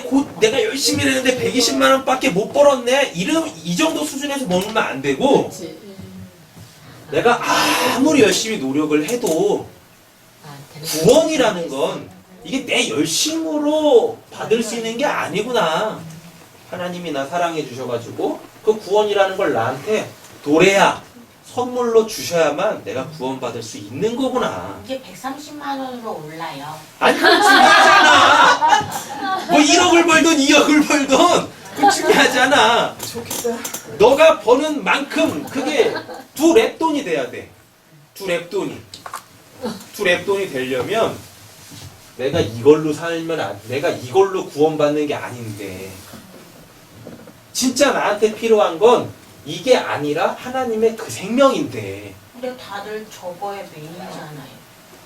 열심히 일했는데 120만 원밖에 못 벌었네. 이 정도 수준에서 먹으면 안 되고 내가 아무리 열심히 노력을 해도 구원이라는 건 이게 내 열심으로 받을 수 있는 게 아니구나. 하나님이 나 사랑해 주셔가지고 그 구원이라는 걸 나한테 도래야 선물로 주셔야만 내가 구원받을 수 있는 거구나. 이게 130만 원으로 올라요. 아니 그건 중요하잖아. 뭐 1억을 벌든 2억을 벌든 그건 중요하지 않아. 너가 버는 만큼 그게 2랩돈이 돼야 돼. 2랩돈이 되려면 내가 이걸로 살면 내가 이걸로 구원받는 게 아닌데 진짜 나한테 필요한 건 이게 아니라 하나님의 그 생명인데. 근데 다들 저거에 메인이잖아요.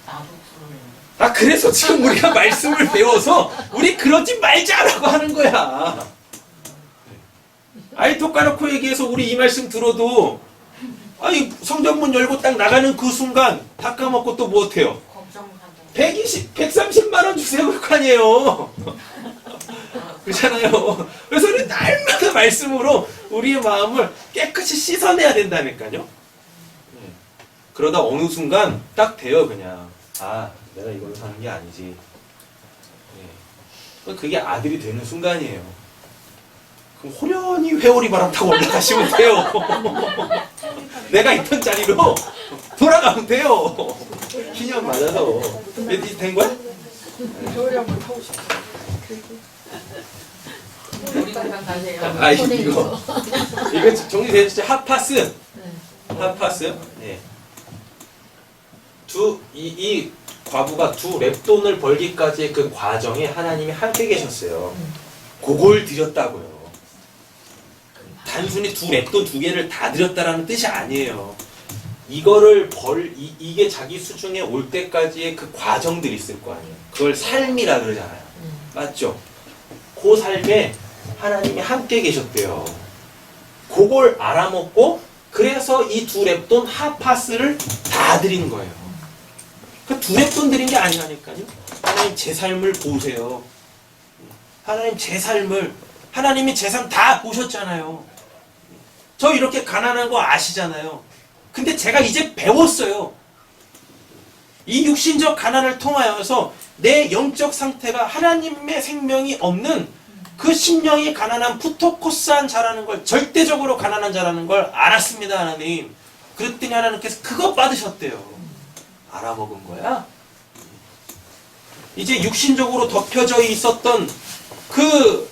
나도 그러는데. 아 그래서 지금 우리가 말씀을 배워서 우리 그러지 말자라고 하는 거야. 아이 톡 까놓고 얘기해서 우리 이 말씀 들어도 아이 성전문 열고 딱 나가는 그 순간 다 까먹고 또 뭐 어때요? 걱정하고. 130만 원 주세요 그럴 거 아니에요. 그렇잖아요. 그래서 우리 날마다 말씀으로 우리의 마음을 깨끗이 씻어내야 된다니까요. 그러다 어느 순간 딱 돼요 그냥. 아 내가 이걸로 사는 게 아니지. 그게 아들이 되는 순간이에요. 그럼 호련히 회오리 바람 타고 올라가시면 돼요. 내가 있던 자리로 돌아가면 돼요. 신형 맞아서. 이제 된 거야? 겨울에 한번 타고 싶어. 우리 그냥 가세요. 아, 이거 정리됐죠? 핫파스. 핫파스. 예. 이 과부가 두 렙돈을 벌기까지의 그 과정에 하나님이 함께 계셨어요. 그걸 드렸다고요. 단순히 두 렙돈 두 개를 다 드렸다라는 뜻이 아니에요. 이거를 이게 자기 수중에 올 때까지의 그 과정들이 있을 거 아니에요. 그걸 삶이라 그러잖아요. 맞죠? 그 삶에 하나님이 함께 계셨대요. 그걸 알아먹고 그래서 이 두 렙돈 핫파스를 다 드린 거예요. 그 두 렙돈 드린 게 아니라니까요. 하나님 제 삶을 보세요. 하나님 제 삶을 하나님이 제 삶 다 보셨잖아요. 저 이렇게 가난한 거 아시잖아요. 근데 제가 이제 배웠어요. 이 육신적 가난을 통하여서 내 영적 상태가 하나님의 생명이 없는 그 심령이 가난한 푸토코스한 자라는 걸, 절대적으로 가난한 자라는 걸 알았습니다, 하나님. 그랬더니 하나님께서 그거 받으셨대요. 알아먹은 거야. 이제 육신적으로 덮여져 있었던 그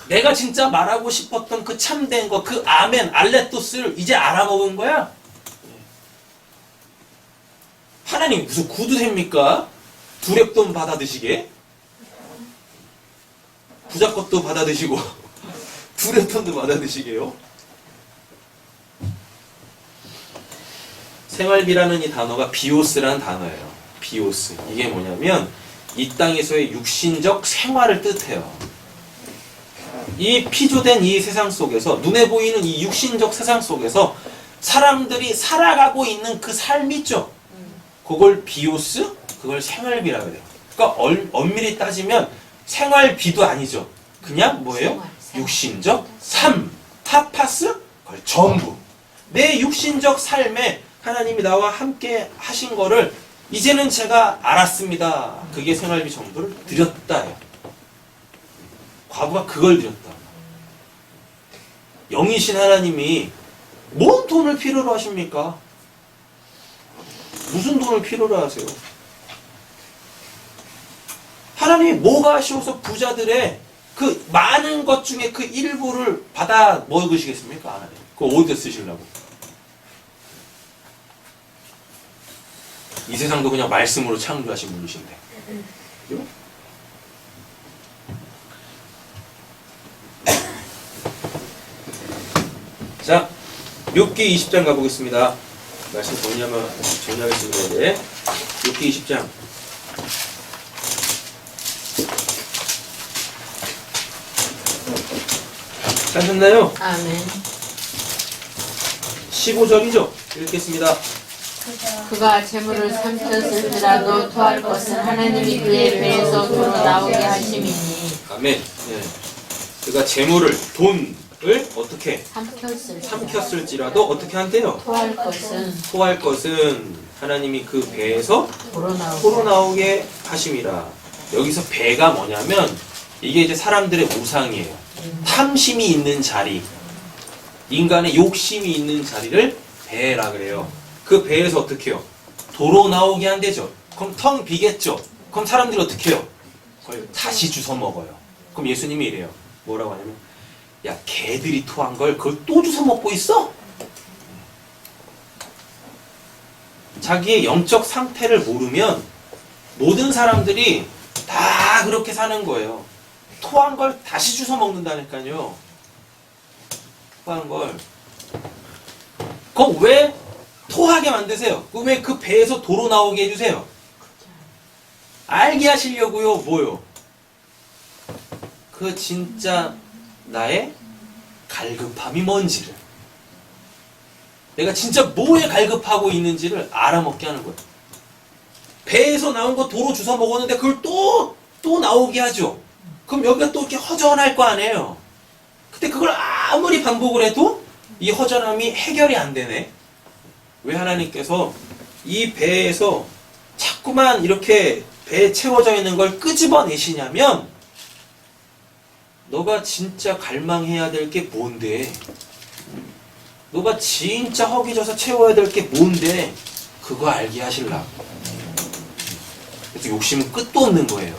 내가 진짜 말하고 싶었던 그 참된 거, 그 아멘, 알레토스를 이제 알아먹은 거야. 하나님 무슨 구두셉니까? 두 렙돈 받아 드시게? 부자 것도 받아 드시고 두 렙돈도 받아 드시게요? 생활비라는 이 단어가 비오스라는 단어예요. 비오스. 이게 뭐냐면 이 땅에서의 육신적 생활을 뜻해요. 이 피조된 이 세상 속에서, 눈에 보이는 이 육신적 세상 속에서 사람들이 살아가고 있는 그 삶 있죠? 그걸 비오스, 그걸 생활비라고 해요. 그러니까 엄밀히 따지면 생활비도 아니죠. 그냥 뭐예요? 육신적 삶, 타파스, 그걸 전부. 내 육신적 삶에 하나님이 나와 함께 하신 거를 이제는 제가 알았습니다. 그게 생활비 전부를 드렸다예요. 과부가 그걸 드렸다. 영이신 하나님이 뭔 돈을 필요로 하십니까? 무슨 돈을 필요로 하세요? 하나님이 뭐가 아쉬워서 부자들의 그 많은 것 중에 그 일부를 받아 먹으시겠습니까? 하나님. 그거 어디다 쓰시려고? 이 세상도 그냥 말씀으로 창조하신 분이신데. 그죠? 자, 욥기 20장 가보겠습니다. 말씀 정리하겠습니다. 네. 욥기 20장. 하셨나요? 아멘. 15절이죠? 읽겠습니다. 그가 재물을 삼켰을지라도 토할 것은 하나님이 그의 배에서 도로 나오게 하심이니. 아멘. 네. 그가 재물을, 돈을 어떻게 삼켰을지라도 어떻게 한대요? 토할 것은 하나님이 그 배에서 도로 나오게 하심이라. 여기서 배가 뭐냐면 이게 이제 사람들의 우상이에요. 탐심이 있는 자리, 인간의 욕심이 있는 자리를 배라 그래요. 그 배에서 어떻게 해요? 도로 나오게 한대죠. 그럼 텅 비겠죠. 그럼 사람들이 어떻게 해요? 그걸 다시 주워 먹어요. 그럼 예수님이 이래요. 뭐라고 하냐면, 야, 개들이 토한 걸 그걸 또 주워 먹고 있어? 자기의 영적 상태를 모르면 모든 사람들이 다 그렇게 사는 거예요. 토한 걸 다시 주워 먹는다니까요. 토한 걸. 그거 왜 토하게 만드세요? 왜 그 배에서 도로 나오게 해주세요? 알게 하시려고요. 뭐요? 그 진짜 나의 갈급함이 뭔지를, 내가 진짜 뭐에 갈급하고 있는지를 알아먹게 하는 거예요. 배에서 나온 거 도로 주워 먹었는데 그걸 또 나오게 하죠. 그럼 여기가 또 이렇게 허전할 거 아니에요. 근데 그걸 아무리 반복을 해도 이 허전함이 해결이 안 되네. 왜 하나님께서 이 배에서 자꾸만 이렇게 배에 채워져 있는 걸 끄집어내시냐면, 너가 진짜 갈망해야 될 게 뭔데? 너가 진짜 허기져서 채워야 될 게 뭔데? 그거 알게 하시려고. 그래서 욕심은 끝도 없는 거예요.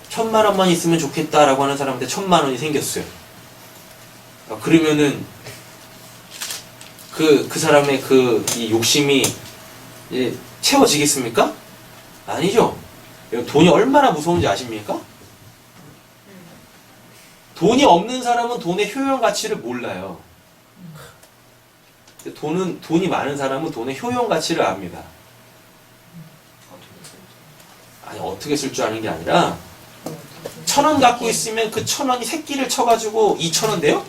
1,000만 원만 있으면 좋겠다라고 하는 사람한테 1,000만 원이 생겼어요. 그러면은 그 사람의 이 욕심이 채워지겠습니까? 아니죠. 돈이 얼마나 무서운지 아십니까? 돈이 없는 사람은 돈의 효용 가치를 몰라요. 돈이 많은 사람은 돈의 효용 가치를 압니다. 아니, 어떻게 쓸 줄 아는 게 아니라 1,000원 갖고 있으면 그 1,000원이 새끼를 쳐가지고 2,000원 돼요?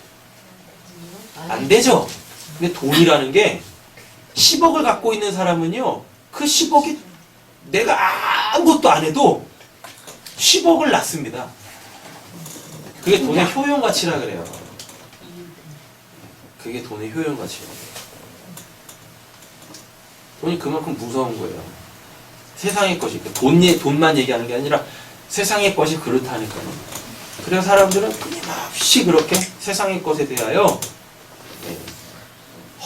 안 되죠. 근데 돈이라는 게 10억을 갖고 있는 사람은요, 그 10억이 내가 아무것도 안 해도 10억을 낳습니다. 그게 돈의 효용 가치라 그래요. 그게 돈의 효용 가치예요. 돈이 그만큼 무서운 거예요. 세상의 것이, 돈만 얘기하는 게 아니라 세상의 것이 그렇다니까요. 그래서 사람들은 끊임없이 그렇게 세상의 것에 대하여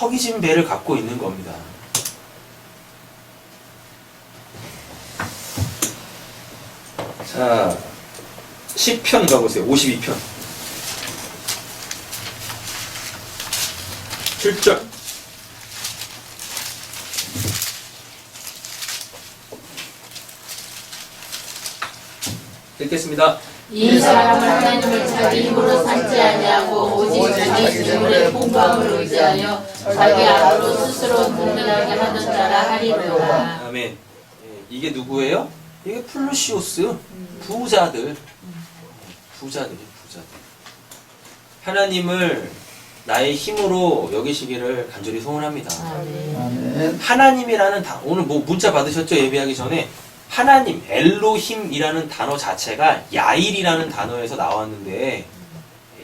허기진 배를 갖고 있는 겁니다. 자, 10편 가보세요. 52편. 7절. 읽겠습니다. 이 사람은 하나님을 자기 힘으로 삼지 아니하고 오직 자기 지물의 풍부함을 의지하여 자기 앞으로 스스로 든든하게 하는 자라 하리로라. 아멘. 이게 누구예요? 이게 플루시오스. 부자들. 부자들. 하나님을 나의 힘으로 여기시기를 간절히 소원합니다. 아멘. 하나님이라는 오늘 문자 받으셨죠? 예배하기 전에. 하나님, 엘로힘이라는 단어 자체가 야일이라는 단어에서 나왔는데,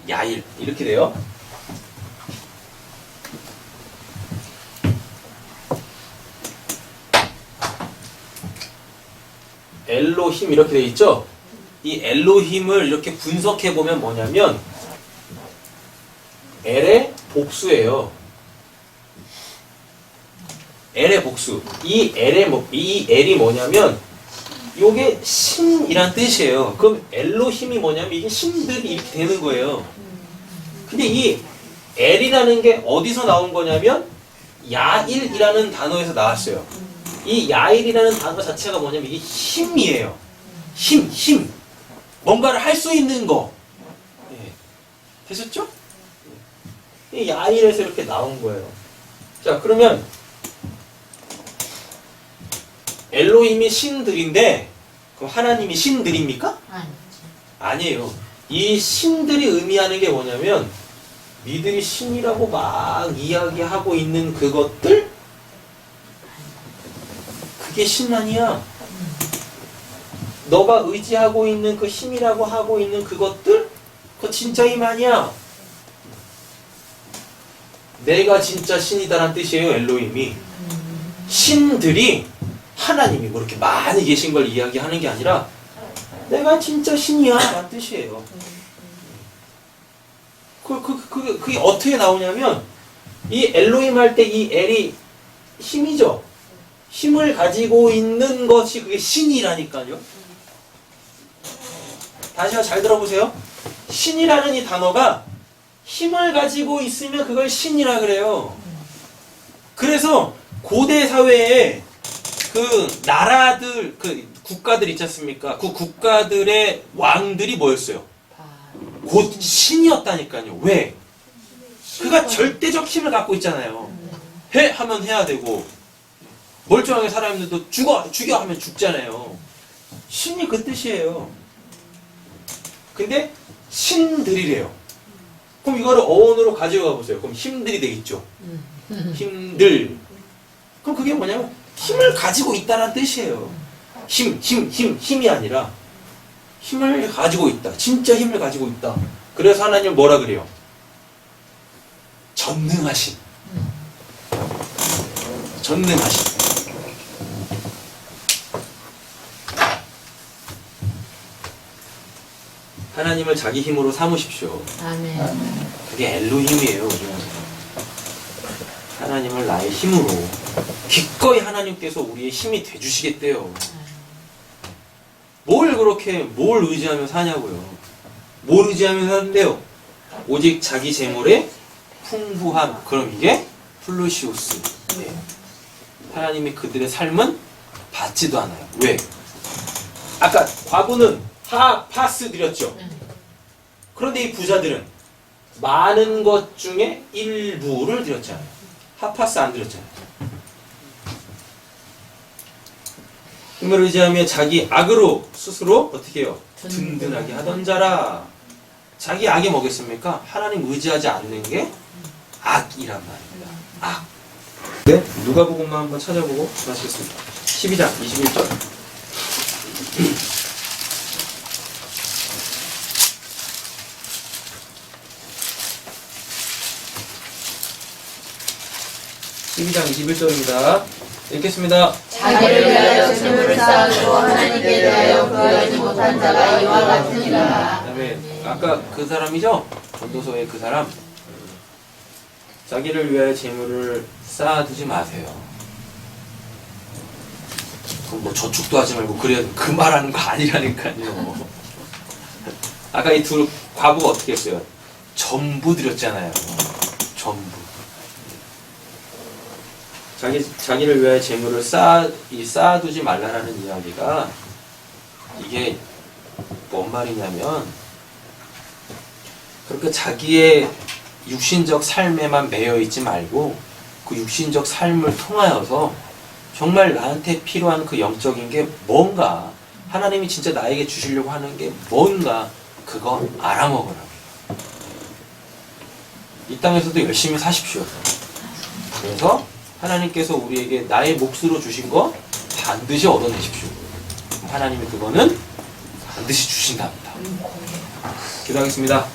야일, 이렇게 돼요. 엘로힘 이렇게 돼 있죠? 이 엘로힘을 이렇게 분석해 보면 뭐냐면, 엘의 복수예요. 엘의 복수. 이 엘이 뭐냐면, 요게 신이란 뜻이에요. 그럼 엘로힘이 뭐냐면 이게 신들이 이렇게 되는 거예요. 근데 이 엘이라는 게 어디서 나온 거냐면 야일이라는 단어에서 나왔어요. 이 야일이라는 단어 자체가 뭐냐면 이게 힘이에요. 힘. 뭔가를 할 수 있는 거. 되셨죠? 이 야일에서 이렇게 나온 거예요. 자, 그러면 엘로힘이 신들인데 그럼 하나님이 신들입니까? 아니에요. 이 신들이 의미하는 게 뭐냐면 니들이 신이라고 막 이야기하고 있는 그것들? 그게 신 아니야. 너가 의지하고 있는 그 힘이라고 하고 있는 그것들? 그거 진짜 힘 아니야. 내가 진짜 신이다라는 뜻이에요. 엘로힘이. 신들이 하나님이 뭐 이렇게 많이 계신 걸 이야기하는 게 아니라 내가 진짜 신이야 라는 뜻이에요. 그게 어떻게 나오냐면 이 엘로힘 할 때 이 엘이 힘이죠. 힘을 가지고 있는 것이 그게 신이라니까요. 다시 잘 들어보세요. 신이라는 이 단어가 힘을 가지고 있으면 그걸 신이라 그래요. 그래서 고대 사회에 그 나라들, 그 국가들 있지 않습니까? 그 국가들의 왕들이 뭐였어요? 곧 신이었다니까요. 왜? 그가 절대적 힘을 갖고 있잖아요. 해 하면 해야 되고 멀쩡하게 살아있는데도 죽여 하면 죽잖아요. 신이 그 뜻이에요. 근데 신들이래요. 그럼 이거를 어원으로 가져가 보세요. 그럼 힘들이 되겠죠. 힘들. 그럼 그게 뭐냐면 힘을 가지고 있다는 뜻이에요. 힘이 아니라 힘을 가지고 있다. 진짜 힘을 가지고 있다. 그래서 하나님 뭐라 그래요? 전능하신. 하나님을 자기 힘으로 삼으십시오. 아멘. 그게 엘로힘이에요. 하나님을 나의 힘으로 기꺼이 하나님께서 우리의 힘이 돼주시겠대요. 뭘 그렇게 뭘 의지하며 사냐고요. 뭘 의지하며 사는데요. 오직 자기 재물의 풍부함. 그럼 이게 플루시우스. 하나님이 그들의 삶은 받지도 않아요. 왜? 아까 과부는 파스 드렸죠. 그런데 이 부자들은 많은 것 중에 일부를 드렸잖아요. 하파스 안 드렸잖아요. 힘을 의지하며 자기 악으로 스스로 어떻게 해요? 든든하게 하던 자라. 자기 악이 뭐겠습니까? 하나님 의지하지 않는 게 악이란 말입니다. 악. 네? 누가복음만 한번 찾아보고 마치겠습니다. 12장 21절. (12장 21절입니다) 읽겠습니다. 자기를 위하여 재물을 쌓고 하나님께 대하여 구하지 못한 자가 이와 같으니라. 그다음에 아까 그 사람이죠? 전도서의 그 사람. 자기를 위하여 재물을 쌓아두지 마세요. 그럼 뭐 저축도 하지 말고 그래야 그 말하는 거 아니라니까요. 아까 이 두 과부가 어떻게 했어요? 전부 드렸잖아요. 전부. 자기를 위하여 재물을 쌓아두지 말라라는 이야기가 이게 뭔 말이냐면 그렇게 자기의 육신적 삶에만 매여 있지 말고 그 육신적 삶을 통하여서 정말 나한테 필요한 그 영적인 게 뭔가 하나님이 진짜 나에게 주시려고 하는 게 뭔가 그거 알아먹으라고. 이 땅에서도 열심히 사십시오. 그래서 하나님께서 우리에게 나의 몫으로 주신 거 반드시 얻어내십시오. 하나님이 그거는 반드시 주신답니다. 기도하겠습니다.